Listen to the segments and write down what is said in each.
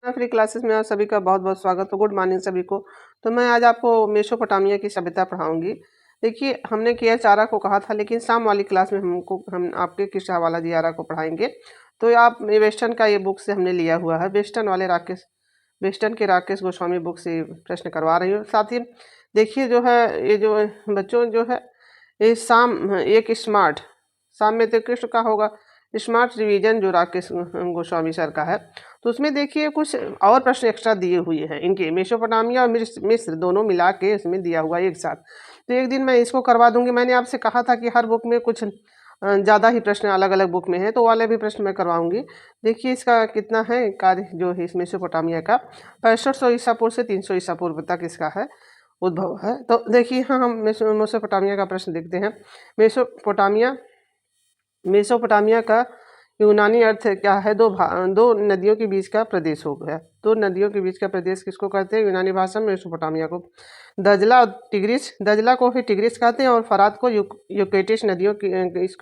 Free classes में आप सभी का बहुत बहुत स्वागत हो। गुड मॉर्निंग सभी को। तो मैं आज आपको मेसोपोटामिया की सभ्यता पढ़ाऊंगी। देखिए, हमने कियाचारा को कहा था, लेकिन शाम वाली क्लास में हम आपके किस्सावाला दियारा को पढ़ाएंगे। तो आप ये वेस्टर्न का ये बुक से हमने लिया हुआ है। वेस्टर्न के राकेश गोस्वामी बुक से प्रश्न करवा रही हूँ। साथ ही देखिए, जो है ये जो बच्चों जो है ये शाम में तो कृष्ण का होगा स्मार्ट रिवीजन जो राकेश गोस्वामी सर का है। तो उसमें देखिए कुछ और प्रश्न एक्स्ट्रा दिए हुए हैं, इनके मेसोपोटामिया और मिस्र दोनों मिला के इसमें दिया हुआ है एक साथ। तो एक दिन मैं इसको करवा दूंगी। मैंने आपसे कहा था कि हर बुक में कुछ ज़्यादा ही प्रश्न अलग अलग बुक में है, तो वाले भी प्रश्न मैं करवाऊंगी। देखिए इसका कितना है कार्य जो है इस मेसोपोटामिया का 6500 ईसा पूर्व से 300 ईसा पूर्व तक इसका है उद्भव है। तो देखिए हाँ, हम मेसोपोटामिया का प्रश्न देखते हैं। मेसोपोटामिया मेसोपोटामिया का यूनानी अर्थ क्या है? दो नदियों के बीच का प्रदेश हो गया। दो नदियों के बीच का प्रदेश किसको कहते हैं यूनानी भाषा में? मेसोपोटामिया को। दजला और टिग्रिस, दजला को भी टिग्रिस कहते हैं और फरात को यूक्रेटिस नदियों की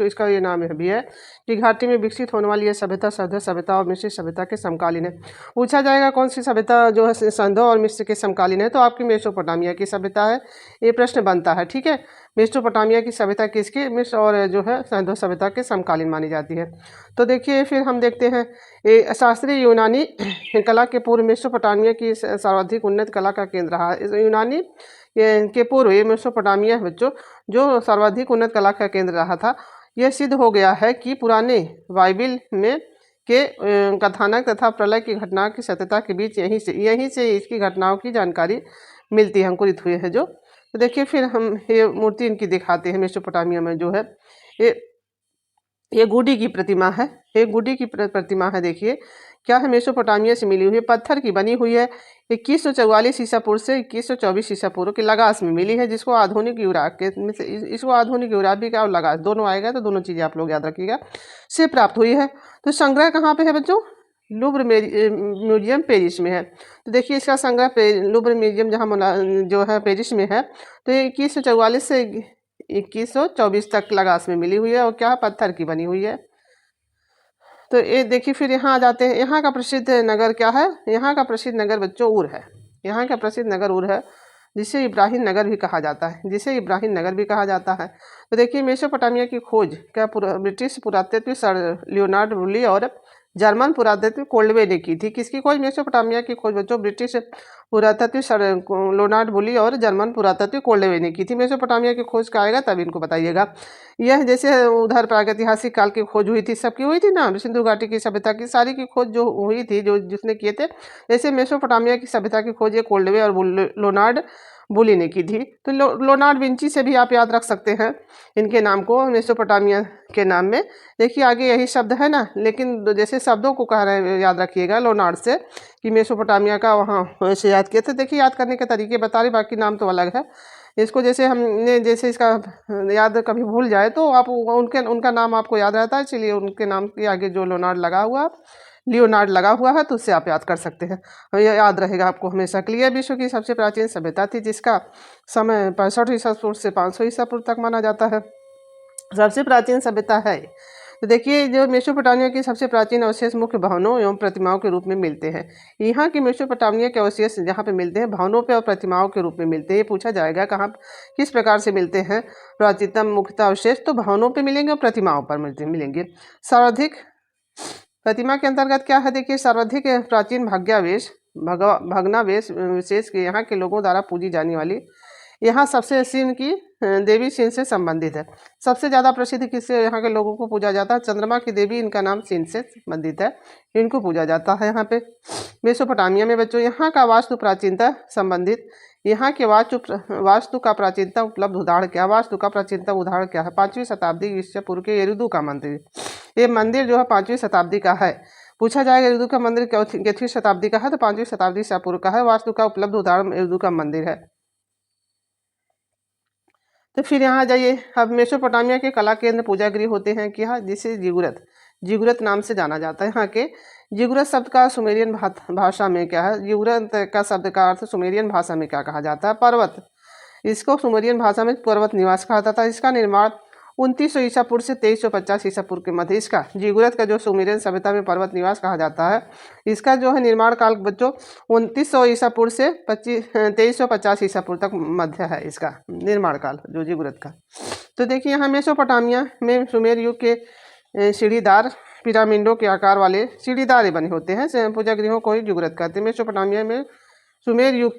इसका ये नाम भी है कि घाटी में विकसित होने वाली यह सभ्यता सभ्य सभ्यता और मिस्र सभ्यता के समकालीन है। पूछा जाएगा कौन सी सभ्यता जो है संधो और मिस्र के समकालीन है, तो आपकी मेसोपोटामिया की सभ्यता है। ये प्रश्न बनता है, ठीक है। मेसोपोटामिया की सभ्यता किसकी? मिस्र और जो है सिंधु सभ्यता के समकालीन मानी जाती है। तो देखिए फिर हम देखते हैं ये शास्त्रीय यूनानी कला के पूर्व मेसोपोटामिया की सर्वाधिक उन्नत कला का केंद्र रहा। इस यूनानी के पूर्व ये मेसोपोटामिया बच्चों जो सर्वाधिक उन्नत कला का केंद्र रहा था। यह सिद्ध हो गया है कि पुराने बाइबिल में के कथानक तथा प्रलय की घटना की सत्यता के बीच यहीं से इसकी घटनाओं की जानकारी मिलती है, अंकुरित हुए है जो। तो देखिए फिर हम ये मूर्ति इनकी दिखाते हैं। मेसोपोटामिया में जो है ये गुडी की प्रतिमा है। ये गुडी की प्रतिमा है। देखिए क्या है, मेसोपोटामिया से मिली हुई है, पत्थर की बनी हुई है। 2144 ईसा पूर्व से 2124 ईसा पूर्व के लगास में मिली है, जिसको आधुनिक यूराक के इसको आधुनिक यूराक भी और लगास दोनों आएगा, तो दोनों चीज़ें आप लोग याद रखिएगा, से प्राप्त हुई है। तो संग्रह कहाँ पे है बच्चों? लूव्र म्यूजियम पेरिस में है। तो देखिए इसका संग्रह लूव्र म्यूजियम जहाँ जो है पेरिस में है। तो ये 2144 से 2124 तक लगास में मिली हुई है और क्या पत्थर की बनी हुई है। तो ये देखिए फिर यहाँ आ जाते हैं। यहाँ का प्रसिद्ध नगर क्या है? यहाँ का प्रसिद्ध नगर बच्चों उर है। यहाँ का प्रसिद्ध नगर उर है, जिसे इब्राहिम नगर भी कहा जाता है। तो देखिए मेसोपोटामिया की खोज क्या ब्रिटिश पुरातत्व सर लियोनार्ड वुली और जर्मन पुरातत्व कोल्डवे ने की थी। किसकी खोज? मेसोपोटामिया की खोज बच्चों ब्रिटिश पुरातत्व सर लियोनार्ड वुली और जर्मन पुरातत्व कोल्डवे ने की थी। मेसोपोटामिया की खोज का आएगा तब इनको बताइएगा। यह जैसे उधर प्रागैतिहासिक काल की खोज हुई थी, सबकी हुई थी ना, सिंधु घाटी की सभ्यता की सारी की खोज जो हुई थी, जो जिसने किए थे, जैसे मेसोपोटामिया की सभ्यता की खोज ये कोल्डवे और लियोनार्ड वुली ने की थी। तो लियोनार्ड विंची से भी आप याद रख सकते हैं इनके नाम को मेसोपोटामिया के नाम में। देखिए आगे यही शब्द है ना, लेकिन जैसे शब्दों को कह रहे हैं याद रखिएगा लियोनार्ड से कि मेसोपोटामिया का वहाँ वैसे याद किए थे। देखिए याद करने के तरीके बता रहे, बाकी नाम तो अलग है। इसको जैसे हमने जैसे इसका याद कभी भूल जाए तो आप उनका नाम आपको याद रहता है, इसलिए उनके नाम के आगे जो लियोनार्ड लगा हुआ है तो उससे आप याद कर सकते हैं। और यह याद रहेगा आपको हमेशा। क्लियर विश्व की सबसे प्राचीन सभ्यता थी, जिसका समय 65 ईसा पूर्व से 500 ईसा पूर्व तक माना जाता है। सबसे प्राचीन सभ्यता है। तो देखिए जो मेसोपोटामिया की सबसे प्राचीन अवशेष मुख्य भवनों एवं प्रतिमाओं के रूप में मिलते हैं। यहाँ की मेसोपोटामिया के अवशेष जहाँ पे मिलते हैं भवनों पे और प्रतिमाओं के रूप में मिलते हैं। ये पूछा जाएगा कहाँ किस प्रकार से मिलते हैं प्राचीनतम मुख्यतः अवशेष? तो भवनों पे मिलेंगे और प्रतिमाओं पर मिलेंगे। सर्वाधिक प्रतिमा के अंतर्गत क्या है? देखिए सर्वाधिक प्राचीन भग्नावशेष विशेष के यहाँ के लोगों द्वारा पूजी जाने वाली, यहाँ सबसे सिंह की देवी सिंह से संबंधित है। सबसे ज़्यादा प्रसिद्ध किससे यहाँ के लोगों को पूजा जाता है? चंद्रमा की देवी, इनका नाम सिंह से संबंधित है, इनको पूजा जाता है यहाँ पे मेसोपोटामिया में बच्चों। यहाँ का वास्तु प्राचीनता संबंधित, यहाँ के वास्तु का प्राचीनता उपलब्ध उदाहरण क्या? वास्तु का प्राचीनता उदाहरण क्या है? 5वीं शताब्दी ईसा पूर्व के एरुदु का मंदिर। ये मंदिर जो है 5वीं शताब्दी का है। पूछा जाएगा एरुदु का मंदिर कितवीं शताब्दी का है? तो 5वीं शताब्दी ईसा पूर्व का है। वास्तु का उपलब्ध उदाहरण एरुदु का मंदिर है। तो फिर यहाँ जाइए, अब मेसोपोटामिया के कला केंद्र पूजा गृह होते हैं क्या? जिसे जिगुरत नाम से जाना जाता है। यहाँ के जिगुरत शब्द का सुमेरियन भाषा में क्या है? जिगुरत का शब्द का अर्थ सुमेरियन भाषा में क्या कहा जाता है? पर्वत। इसको सुमेरियन भाषा में पर्वत निवास कहा जाता है। इसका निर्माण 2900 ईसा पूर्व से 2350 ईसा पूर्व के मध्य। इसका जिगुरत का जो सुमेरियन सभ्यता में पर्वत निवास कहा जाता है, इसका जो है निर्माण काल बच्चों 2900 ईसा पूर्व से 2350 ईसा पूर्व तक मध्य है इसका निर्माण काल जो जिगुरत का। तो देखिए यहाँ मेसोपोटामिया में सुमेर युग के सीढ़ीदार पिरामिडों के आकार वाले सीढ़ीदार बने होते हैं पूजा गृहों को ही जुगरत कहते हैं। मेसोपोटामिया में सुमेर युग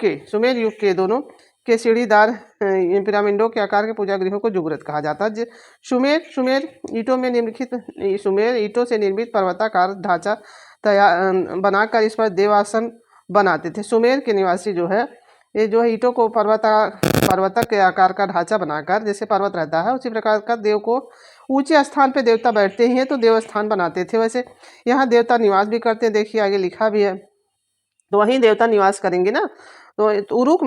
के दोनों के सीढ़ीदार पिरामिडों के आकार के पूजा गृहों को जुगरत कहा जाता है। सुमेर ईंटों से निर्मित पर्वताकार ढांचा तैयार बनाकर इस पर देवासन बनाते थे। सुमेर के निवासी जो है ये जो है ईंटों को पर्वतक के आकार का ढांचा बनाकर, जैसे पर्वत रहता है उसी प्रकार का देव को ऊंचे स्थान पे देवता बैठते ही हैं तो देवस्थान बनाते थे। वैसे यहाँ देवता निवास भी करते हैं, देखिए आगे लिखा भी है, तो वहीं देवता निवास करेंगे ना। तो उरुक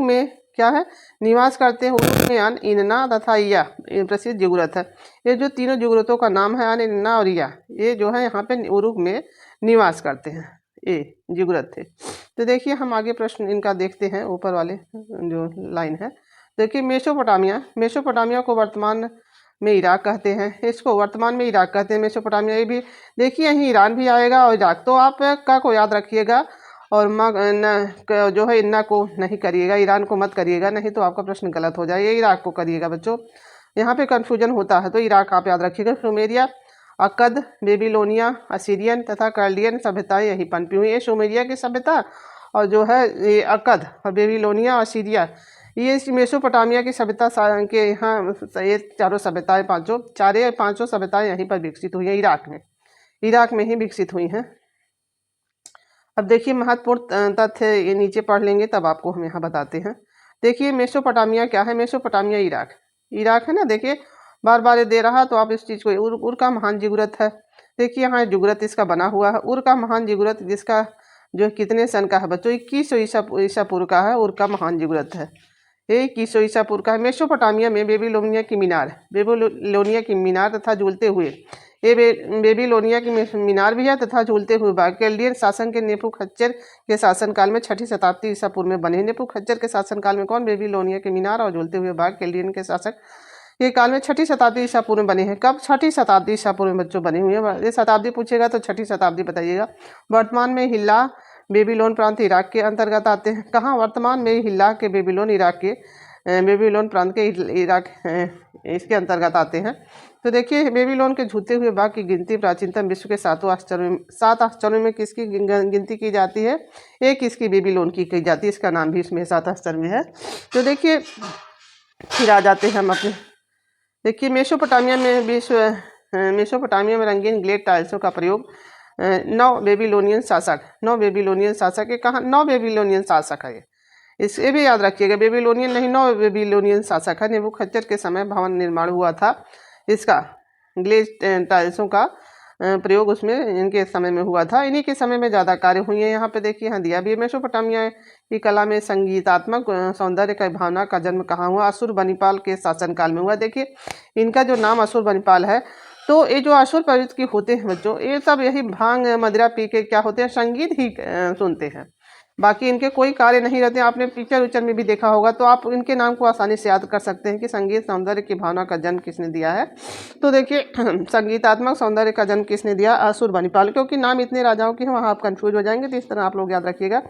में क्या है निवास करते हैं। उरुक में अन, इन्ना तथा या प्रसिद्ध जिगुरत है। ये जो तीनों जिगुरतों का नाम है अन, इन्ना और या, ये जो है यहाँ पे उरुक में निवास करते हैं, ये जिगुरत थे। तो देखिए हम आगे प्रश्न इनका देखते हैं, ऊपर वाले जो लाइन है देखिए। मेसोपोटामिया को वर्तमान में इराक कहते हैं, इसको वर्तमान में इराक कहते हैं। मेसोपोटामिया ये भी देखिए यहीं ईरान भी आएगा और इराक, तो आप का को याद रखिएगा और जो है इन्ना को नहीं करिएगा, ईरान को मत करिएगा, नहीं तो आपका प्रश्न गलत हो जाएगा। इराक को करिएगा बच्चों, यहाँ पे कन्फ्यूजन होता है, तो इराक आप याद रखिएगा। सुमेरिया, अक्कद, बेबीलोनिया, असीरियन तथा कर्लियन सभ्यताएं यहीं पनपी हुई है। सुमेरिया की सभ्यता और जो है ये अक्कद और बेबीलोनिया और सीरिया, ये मेसोपोटामिया की सभ्यता के यहाँ ये चारों सभ्यताएं पांचों सभ्यताएं यहीं पर विकसित हुई हैं, इराक में ही विकसित हुई हैं। अब देखिए महत्वपूर्ण तथ्य ये नीचे पढ़ लेंगे तब आपको हम यहाँ बताते हैं। देखिए मेसोपोटामिया क्या है, मेसोपोटामिया इराक है ना। देखिए बार बार ये दे रहा तो आप इस चीज़ को उर का महान जिगुरत है। देखिए यहाँ जिगुरत इसका बना हुआ है, उर का महान जिगुरत, जिसका जो कितने सन का है बच्चों 2100 ईसा पूर्व का है। उर का महान जिगुरत है, ये 2100 ईसा पूर्व का है। मेसोपोटामिया में बेबीलोनिया की मीनार तथा झूलते हुए ये बेबीलोनिया की मीनार भी है तथा झूलते हुए बाग कैल्डियन शासन के नेबूखच्चर के शासनकाल में 6ठी शताब्दी ईसा पूर्व में बने। नेबूखच्चर के शासनकाल में कौन, बेबीलोनिया की मीनार और झूलते हुए बाग कैल्डियन के शासक ये काल में 6ठी शताब्दी ईसा पूर्व में बने हैं। कब, 6ठी शताब्दी ईसा पूर्व में बच्चों बने हुए हैं। ये शताब्दी पूछेगा तो 6ठी शताब्दी बताइएगा। वर्तमान में हिल्ला बेबीलोन प्रांत इराक के अंतर्गत आते हैं। कहाँ, वर्तमान में हिल्ला के बेबीलोन प्रांत के इराक इसके अंतर्गत आते हैं। तो देखिए बेबीलोन के झूलते हुए बाग की गिनती प्राचीनतम विश्व के 7 आश्चर्यों में किसकी गिनती की जाती है, एक इसकी बेबीलोन की जाती है, इसका नाम भी इसमें 7 आश्चर्य में है। तो देखिए फिर आ जाते हैं हम अपने, देखिए मेसोपोटामिया में रंगीन ग्लेड टाइल्सों का प्रयोग 9 बेबीलोनियन शासक है। कहाँ, 9 बेबीलोनियन शासक है। इसे भी याद रखिएगा, बेबीलोनियन नहीं 9 बेबीलोनियन शासक है। नेबूखच्चर के समय भवन निर्माण हुआ था, इसका ग्लेज टाइल्सों का प्रयोग उसमें इनके समय में हुआ था। इन्हीं के समय में ज़्यादा कार्य हुई है। यहाँ पे देखिए यहाँ दिया भी है। मेसोपोटामिया की कला में संगीतात्मक सौंदर्य का भावना का जन्म कहाँ हुआ, अशुरबनिपाल के शासनकाल में हुआ। देखिए इनका जो नाम अशुरबनिपाल है, तो ये जो असुर प्रवृत्ति के होते हैं बच्चों, ये सब यही भांग मदिरा पी के क्या होते हैं, संगीत ही सुनते हैं, बाकी इनके कोई कार्य नहीं रहते। आपने पिक्चर उच्चर में भी देखा होगा, तो आप इनके नाम को आसानी से याद कर सकते हैं कि संगीत सौंदर्य की भावना का जन्म किसने दिया है। तो देखिए संगीतात्मक सौंदर्य का जन्म किसने दिया, अशुरबनिपाल। क्योंकि नाम इतने राजाओं के हैं वहाँ आप कंफ्यूज हो जाएंगे, तो इस तरह आप लोग याद रखिएगा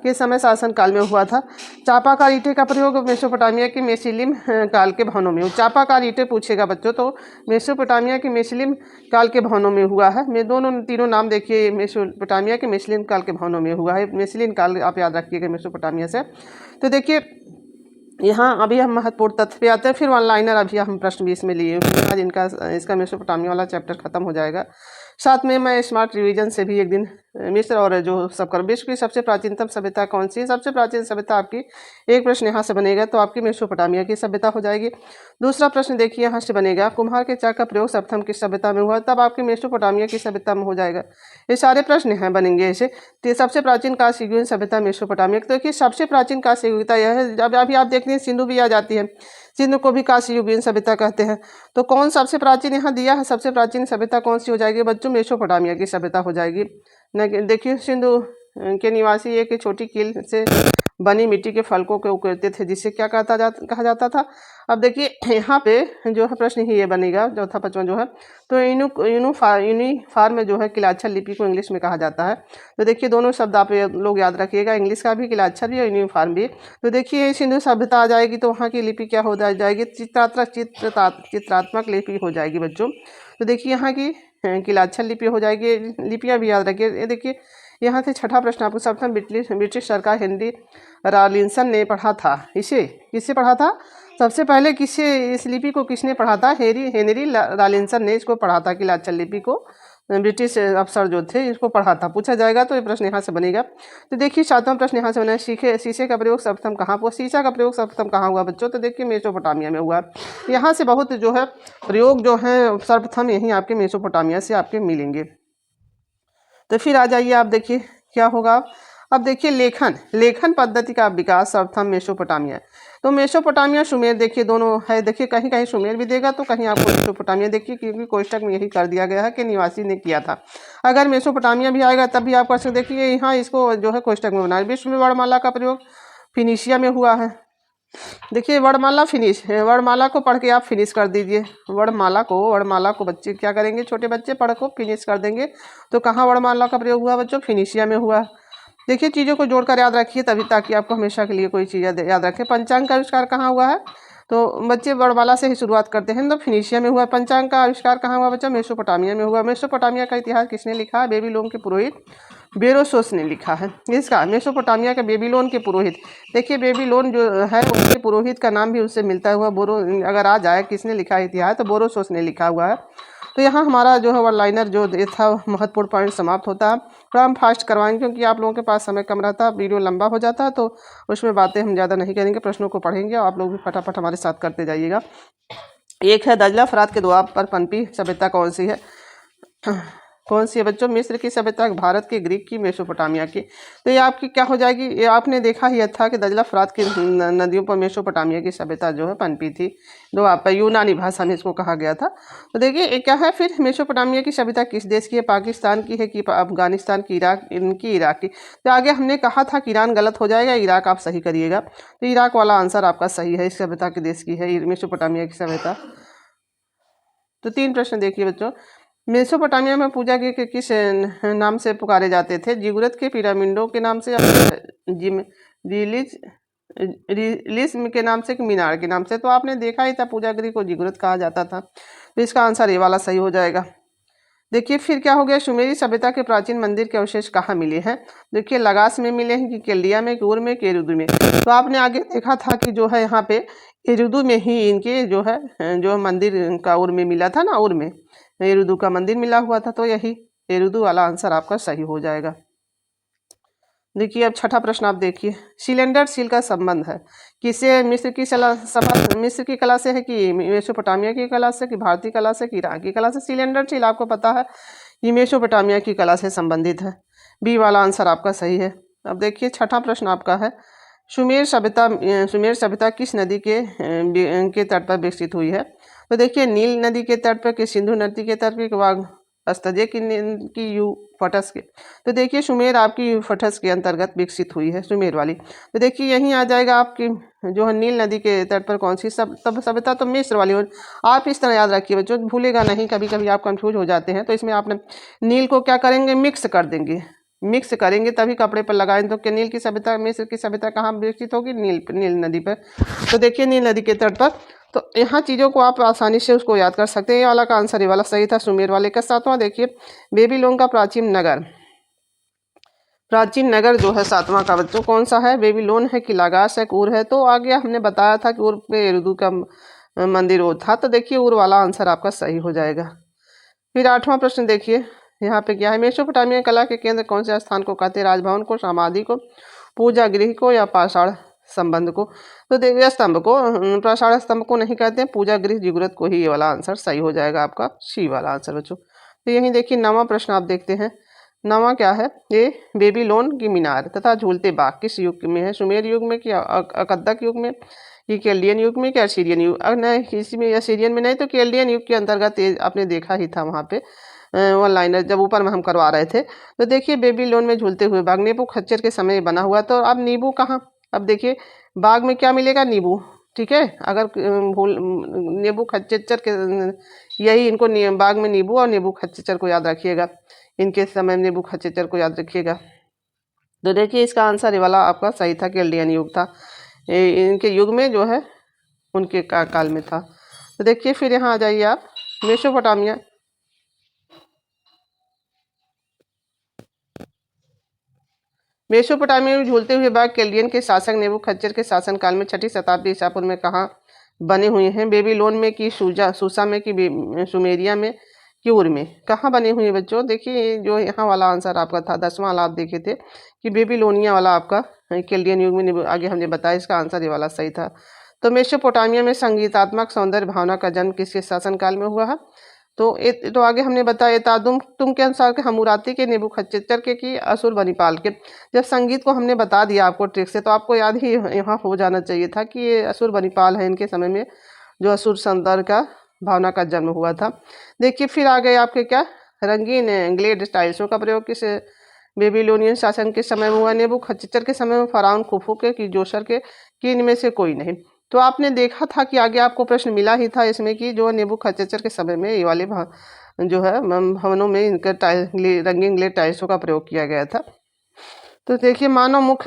कि समय शासन काल में हुआ था। चापाकार ईंटे का प्रयोग मेसोपोटामिया के मेसिलिम काल के भवनों में, चापाकार ईंटे पूछेगा बच्चों, तो मेसोपोटामिया के मेसिलिम काल के भवनों में हुआ है। मैं तीनों नाम देखिए, मेसोपोटामिया के मेसिलिम काल के भवनों में हुआ है। मेसिलिन काल आप याद रखिएगा मेसोपोटामिया से। तो देखिए यहाँ अभी हम महत्वपूर्ण तथ्य पे आते हैं, फिर वन लाइनर अभी हम प्रश्न 20 में लिए हुए आज इसका मेसोपोटामिया वाला चैप्टर खत्म हो जाएगा। साथ में मैं स्मार्ट रिवीजन से भी एक दिन मिस्र और जो सब कर, विश्व की सबसे प्राचीनतम सभ्यता कौन सी है, सबसे प्राचीन सभ्यता आपकी, एक प्रश्न यहाँ से बनेगा तो आपकी मेसोपोटामिया की सभ्यता हो जाएगी। दूसरा प्रश्न देखिए यहाँ से बनेगा, कुम्हार के चाक का प्रयोग सर्वप्रथम किस सभ्यता में हुआ, तब आपकी मेसोपोटामिया की सभ्यता में हो जाएगा। ये सारे प्रश्न हैं बनेंगे ऐसे। तो सबसे प्राचीन कांस्य युगीन सभ्यता मेसोपोटामिया, तो देखिए सबसे प्राचीन कांस्य युगीता यह है। जब अभी आप देखते हैं सिंधु भी आ जाती है, सिंधु को भी कांस्य युगीन सभ्यता कहते हैं। तो कौन सबसे प्राचीन यहाँ दिया है, सबसे प्राचीन सभ्यता कौन सी हो जाएगी बच्चों, मेसोपोटामिया की सभ्यता हो जाएगी। देखिए सिंधु के निवासी एक छोटी कील से बनी मिट्टी के फलकों को उकेरते थे, जिसे क्या कहा जाता था। अब देखिए यहाँ पे जो है प्रश्न ही ये बनेगा चौथा पांचवा जो है, तो यूनिफॉर्म जो है किलाक्षर लिपि को इंग्लिश में कहा जाता है। तो देखिए दोनों शब्द आप लोग याद रखिएगा, इंग्लिश का भी किलाक्षर भी और यूनिफॉर्म भी। तो देखिए सिंधु सभ्यता आ जाएगी तो वहाँ की लिपि क्या हो जाएगी, चित्रात्मक लिपि हो जाएगी बच्चों। तो देखिए यहाँ की किलाक्षर लिपि हो जाएगी। लिपियाँ भी याद रखिए। ये देखिए यहाँ से छठा प्रश्न आपको, सर्वप्रथम ब्रिटिश सरकार हेनरी रॉबिन्सन ने पढ़ा था। इसे किससे पढ़ा था, सबसे पहले किससे, इस लिपि को किसने पढ़ा था, हेनरी रॉबिन्सन ने इसको पढ़ा था। किलाक्षर लिपि को ब्रिटिश अफसर जो थे इसको पढ़ा था, पूछा जाएगा तो ये प्रश्न यहाँ से बनेगा। तो देखिए सातवां प्रश्न यहाँ से बना, शीशे का प्रयोग सर्वप्रथम कहाँ हुआ, शीशा का प्रयोग सर्वप्रथम कहाँ हुआ बच्चों, तो देखिए मेसोपोटामिया में हुआ। यहाँ से बहुत जो है प्रयोग जो है सर्वप्रथम यहीं आपके मेसोपोटामिया से आपके मिलेंगे। तो फिर आ जाइए आप देखिए क्या होगा। अब देखिए लेखन पद्धति का विकास सर्वप्रथम मेसोपोटामिया। तो मेसोपोटामिया सुमेर देखिए दोनों है, देखिए कहीं कहीं सुमेर भी देगा तो कहीं आपको मेसोपोटामिया देखिए, क्योंकि कोष्टक में यही कर दिया गया है कि निवासी ने किया था। अगर मेसोपोटामिया भी आएगा तब भी आप कर सकते, देखिए यहाँ इसको जो है कोष्टक में बनाया। विश्व में वर्णमाला का प्रयोग फिनिशिया में हुआ है। देखिए वर्णमाला को पढ़ के आप फिनिश कर दीजिए। वर्णमाला को बच्चे क्या करेंगे, छोटे बच्चे पढ़ को फिनिश कर देंगे। तो कहाँ वर्णमाला का प्रयोग हुआ बच्चों, फिनिशिया में हुआ। देखिए चीज़ों को जोड़कर याद रखिए तभी, ताकि आपको हमेशा के लिए कोई चीज़ याद रखें। पंचांग का आविष्कार कहाँ हुआ है, तो बच्चे वर्णमाला से ही शुरुआत करते हैं, तो फिनिशिया में हुआ। पंचांग का आविष्कार कहाँ हुआ बच्चों, मेसोपोटामिया में हुआ। मेसोपोटामिया का इतिहास किसने लिखा है, बेबीलोन के पुरोहित बेरोसोस ने लिखा है। इसका मेसोपोटामिया के बेबीलोन के पुरोहित, देखिए बेबीलोन जो है उसके पुरोहित का नाम भी उससे मिलता हुआ अगर आ जाए किसने लिखा है इतिहास, तो बोरोसोस ने लिखा हुआ है। तो यहाँ हमारा जो है वन लाइनर जो था महत्वपूर्ण पॉइंट समाप्त होता है। थोड़ा हम फास्ट करवाएंगे क्योंकि आप लोगों के पास समय कम रहता है, वीडियो लंबा हो जाता है, तो उसमें बातें हम ज़्यादा नहीं करेंगे, प्रश्नों को पढ़ेंगे। आप लोग भी फटाफट हमारे साथ करते जाइएगा। एक है दजला फरात के दोआब पर पनपी सभ्यता कौन सी है, कौन सी है बच्चों, मिस्र की सभ्यता, भारत की, ग्रीक की, मेसोपोटामिया की। तो ये आपकी क्या हो जाएगी, ये आपने देखा ही था कि दजला फरात की नदियों पर मेसोपोटामिया की सभ्यता जो है पनपी थी। दो आप यूनानी भाषा में इसको कहा गया था। तो देखिए ये क्या है, फिर मेसोपोटामिया की सभ्यता किस देश की है, पाकिस्तान की है कि अफगानिस्तान की, इराक की। तो आगे हमने कहा था कि ईरान गलत हो जाएगा, इराक आप सही करिएगा। तो इराक वाला आंसर आपका सही है, इस सभ्यता के देश की है मेसोपोटामिया की सभ्यता। तो 3 प्रश्न देखिए बच्चों, मेसोपोटामिया में पूजा के किस नाम से पुकारे जाते थे, जिगुरत के, पिरामिडों के नाम से, या रिलिस्म के नाम से, कि मीनार के नाम से। तो आपने देखा ही था पूजा गृह को जिगुरत कहा जाता था। तो इसका आंसर ये वाला सही हो जाएगा। देखिए फिर क्या हो गया, सुमेरी सभ्यता के प्राचीन मंदिर के अवशेष कहाँ मिले हैं, देखिए लगास में मिले हैं, कि केल्डिया में, उर में, कि एरुदु में। तो आपने आगे देखा था कि जो है यहाँ पे एरुदु में ही इनके जो है जो मंदिर का उर में मिला था ना, उर में एरुदु का मंदिर मिला हुआ था। तो यही एरुदु वाला आंसर आपका सही हो जाएगा। देखिए अब छठा प्रश्न आप देखिए, सिलेंडर सील का संबंध है किसे, मिस्र की कला से है, कि मेसोपोटामिया की कला से, कि भारतीय कला से, कि ईरान की कला से। सिलेंडर सील आपको पता है ये मेसोपोटामिया की कला से संबंधित है, बी वाला आंसर आपका सही है। अब देखिए छठा प्रश्न आपका है, सुमेर सभ्यता किस नदी के तट पर विकसित हुई है। तो देखिए नील नदी के तट पर, कि सिंधु नदी के तट पर, कि वाघ अस्तजे की यूफ्रटस के। तो देखिए सुमेर आपकी यूफ्रटस के अंतर्गत विकसित हुई है, सुमेर वाली। तो देखिए यहीं आ जाएगा आपकी जो है नील नदी के तट पर कौन सी सभ्यता, तो मिस्र वाली। आप इस तरह याद रखिए बच्चों, भूलेगा नहीं, कभी कभी आप कंफ्यूज हो जाते हैं। तो इसमें आपने नील को क्या करेंगे, मिक्स कर देंगे, मिक्स करेंगे तभी कपड़े पर लगाएं। तो क्या नील की सभ्यता, मिस्र की सभ्यता कहाँ विकसित होगी, नील नदी पर। तो देखिए नील नदी के तट पर। तो यहाँ चीज़ों को आप आसानी से उसको याद कर सकते हैं। ये वाला का आंसर ये वाला सही था, सुमेर वाले का। सातवां देखिए, बेबीलोन का प्राचीन नगर जो है सातवां का बच्चों कौन सा है, बेबीलोन है, कि लगास है, उर है। तो आगे हमने बताया था कि उर पे एरुदु का मंदिर वो था। तो देखिए उर वाला आंसर आपका सही हो जाएगा। फिर आठवां प्रश्न देखिए, यहाँ पे क्या है, मेसोपोटामिया कला के केंद्र कौन से स्थान को कहते हैं, राजभवन को, समाधि को, पूजा गृह को, या पाषाण संबंध को। तो देखिए स्तंभ को, पाषाण स्तंभ को नहीं कहते हैं, पूजा गृह जिगुरत को ही ये वाला आंसर सही हो जाएगा आपका, सी वाला आंसर बच्चों। तो यही देखिए 9वां प्रश्न आप देखते हैं। 9वां क्या है, ये बेबीलोन की मीनार तथा झूलते बाग किस युग में है, सुमेर युग में, कि अकद्दक युग में, कि केल्डियन युग में, कि असीरियन युग। नहीं इसमें असीरियन में नहीं, तो केल्डियन युग के अंतर्गत आपने देखा ही था वहाँ पे वन लाइनर जब ऊपर में हम करवा रहे थे। तो देखिए बेबीलोन में झूलते हुए बाग नीबू खच्चर के समय बना हुआ। तो अब नीबू कहाँ, अब देखिए बाग में क्या मिलेगा, नींबू। ठीक है, अगर भूल नींबू खच्चर के यही इनको बाग में नींबू और नींबू खच्चर को याद रखिएगा, इनके समय नींबू खच्चर को याद रखिएगा। तो देखिए इसका आंसर ये वाला आपका सही था, केल्डियन युग था। इनके युग में जो है उनके काल में था। तो देखिए फिर यहाँ आ जाइए आप, मेसोपोटामिया। मेसोपोटामिया में झूलते हुए बाग केल्डियन के शासक नेबूखद्नेचर के शासनकाल में 6ठी शताब्दी ईसा पूर्व में कहाँ बने हुए हैं? बेबीलोन में कि सूसा में कि सुमेरिया में कि उर में? कहाँ बने हुए हैं बच्चों? देखिए जो यहाँ वाला आंसर आपका था 10वां वाला आप देखे थे कि बेबीलोनिया वाला आपका केल्डियन युग में, आगे हमने बताया इसका आंसर ये वाला सही था। तो मेसोपोटामिया में संगीतात्मक सौंदर्य भावना का जन्म किसके शासनकाल में हुआ है? तो आगे हमने बताया तुम के अनुसार के हमूराती के, नेबूखद्नेचर के कि असुर बनीपाल के। जब संगीत को हमने बता दिया आपको ट्रिक से, तो आपको याद ही यहाँ हो जाना चाहिए था कि ये असुर बनीपाल है, इनके समय में जो असुर सौंदर्य का भावना का जन्म हुआ था। देखिए फिर आ गए आपके क्या, रंगीन ग्लेड टाइल्सों का प्रयोग किस बेबीलोनियन शासन के समय में हुआ? नेबूखद्नेचर के समय में, फराउन खुफू के कि जोसर के कि इनमें से कोई नहीं? तो आपने देखा था कि आगे आपको प्रश्न मिला ही था इसमें कि जो नेबूखद्नेचर के समय में ये वाले जो है भवनों में इनका रंगीन ग्लेड टाइल्सों का प्रयोग किया गया था। तो देखिए मानव मुख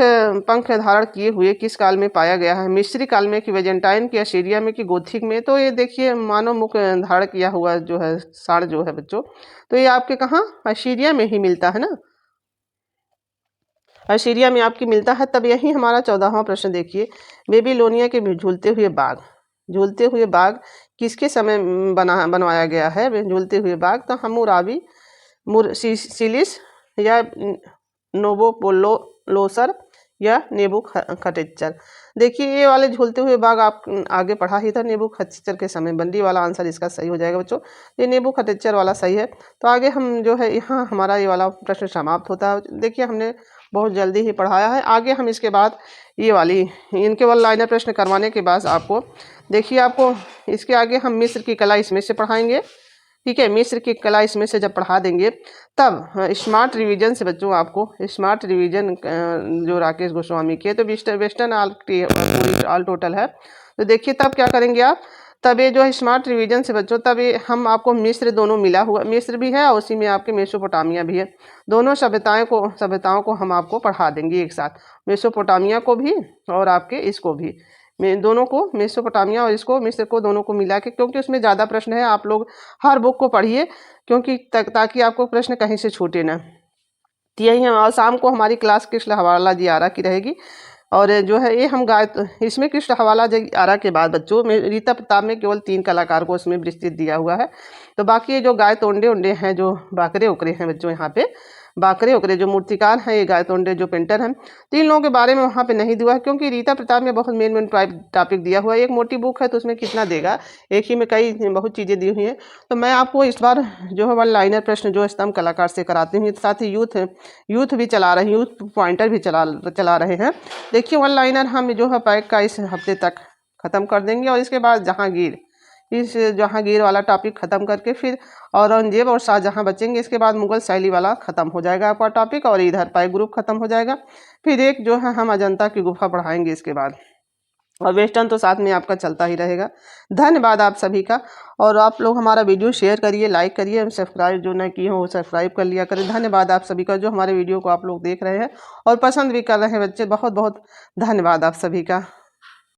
पंख धारण किए हुए किस काल में पाया गया है? मिस्री काल में कि वेजेंटाइन कि असीरिया में कि गोथिक में? तो ये देखिए मानव मुख धारण किया हुआ जो है साड़ जो है बच्चों, तो ये आपके कहाँ, असीरिया में ही मिलता है ना, असीरिया में आपकी मिलता है। तब यही हमारा 14वां प्रश्न देखिए, बेबीलोनिया के झूलते हुए बाग, झूलते हुए बाग किसके समय बनवाया गया है? झूलते हुए बाग तो हम्मुराबी, मुरसिलिस या नोबोपोलोसर या नेबूखद्नेचर? देखिए ये वाले झूलते हुए बाग आप आगे पढ़ा ही था, नेबूखद्नेचर के समय। बंदी वाला आंसर इसका सही हो जाएगा बच्चों, ये नेबूखद्नेचर वाला सही है। तो आगे हम जो है यहाँ हमारा ये वाला प्रश्न समाप्त होता है। देखिए हमने बहुत जल्दी ही पढ़ाया है। आगे हम इसके बाद ये वाली इनके वन लाइनर प्रश्न करवाने के बाद आपको देखिए आपको इसके आगे हम मिस्र की कला इसमें से पढ़ाएंगे। ठीक है, मिस्र की कला इसमें से जब पढ़ा देंगे तब स्मार्ट रिवीजन से बच्चों आपको स्मार्ट रिवीजन जो राकेश गोस्वामी के, तो वेस्टर्न ऑल टोटल है। तो देखिए तब क्या करेंगे आप, तब ये जो है स्मार्ट रिवीजन से बच्चों, तब ये हम आपको मिस्र दोनों मिला हुआ, मिस्र भी है और उसी में आपके मेसोपोटामिया भी है। दोनों सभ्यताओं को हम आपको पढ़ा देंगे एक साथ, मेसोपोटामिया को भी और आपके इसको भी, दोनों को, मेसोपोटामिया और इसको मिस्र को, दोनों को मिला के, क्योंकि उसमें ज़्यादा प्रश्न है। आप लोग हर बुक को पढ़िए क्योंकि ताकि आपको प्रश्न कहीं से छूटे ना। तो यही है, और शाम को हमारी क्लास कृष्ण हवाला जी आरा की रहेगी। और जो है ये हम इसमें कृष्ण हवाला जी आरा के बाद बच्चों में रीता प्रताप में केवल 3 कलाकार को इसमें विस्तृत दिया हुआ है। तो बाकी ये जो गाय तोंडे उंडे हैं, जो बाकरे उकरे हैं बच्चों, यहाँ पे बाकरे उकरे जो मूर्तिकार हैं, ये गाय तोंडे जो पेंटर हैं, 3 लोगों के बारे में वहाँ पे नहीं दिया है, क्योंकि रीता प्रताप में बहुत मेन टॉपिक दिया हुआ है। एक मोटी बुक है तो उसमें कितना देगा, एक ही में कई बहुत चीज़ें दी हुई हैं। तो मैं आपको इस बार जो है वन लाइनर प्रश्न जो स्तंभ कलाकार से कराती हूँ, साथ ही यूथ भी चला रहे हैं, यूथ पॉइंटर भी चला रहे हैं। देखिए वन लाइनर हम जो है पैक का इस हफ्ते तक ख़त्म कर देंगे, और इसके बाद जहांगीर वाला टॉपिक ख़त्म करके फिर औरंगजेब और शाहजहां बचेंगे। इसके बाद मुगल शैली वाला ख़त्म हो जाएगा आपका टॉपिक, और इधर पैक ग्रुप ख़त्म हो जाएगा। फिर एक जो है हम अजंता की गुफा पढ़ाएंगे इसके बाद, और वेस्टर्न तो साथ में आपका चलता ही रहेगा। धन्यवाद आप सभी का, और आप लोग हमारा वीडियो शेयर करिए, लाइक करिए, सब्सक्राइब जो नहीं किए हो वो सब्सक्राइब कर लिया करें। धन्यवाद आप सभी का जो हमारे वीडियो को आप लोग देख रहे हैं और पसंद भी कर रहे हैं बच्चे, बहुत बहुत धन्यवाद आप सभी का।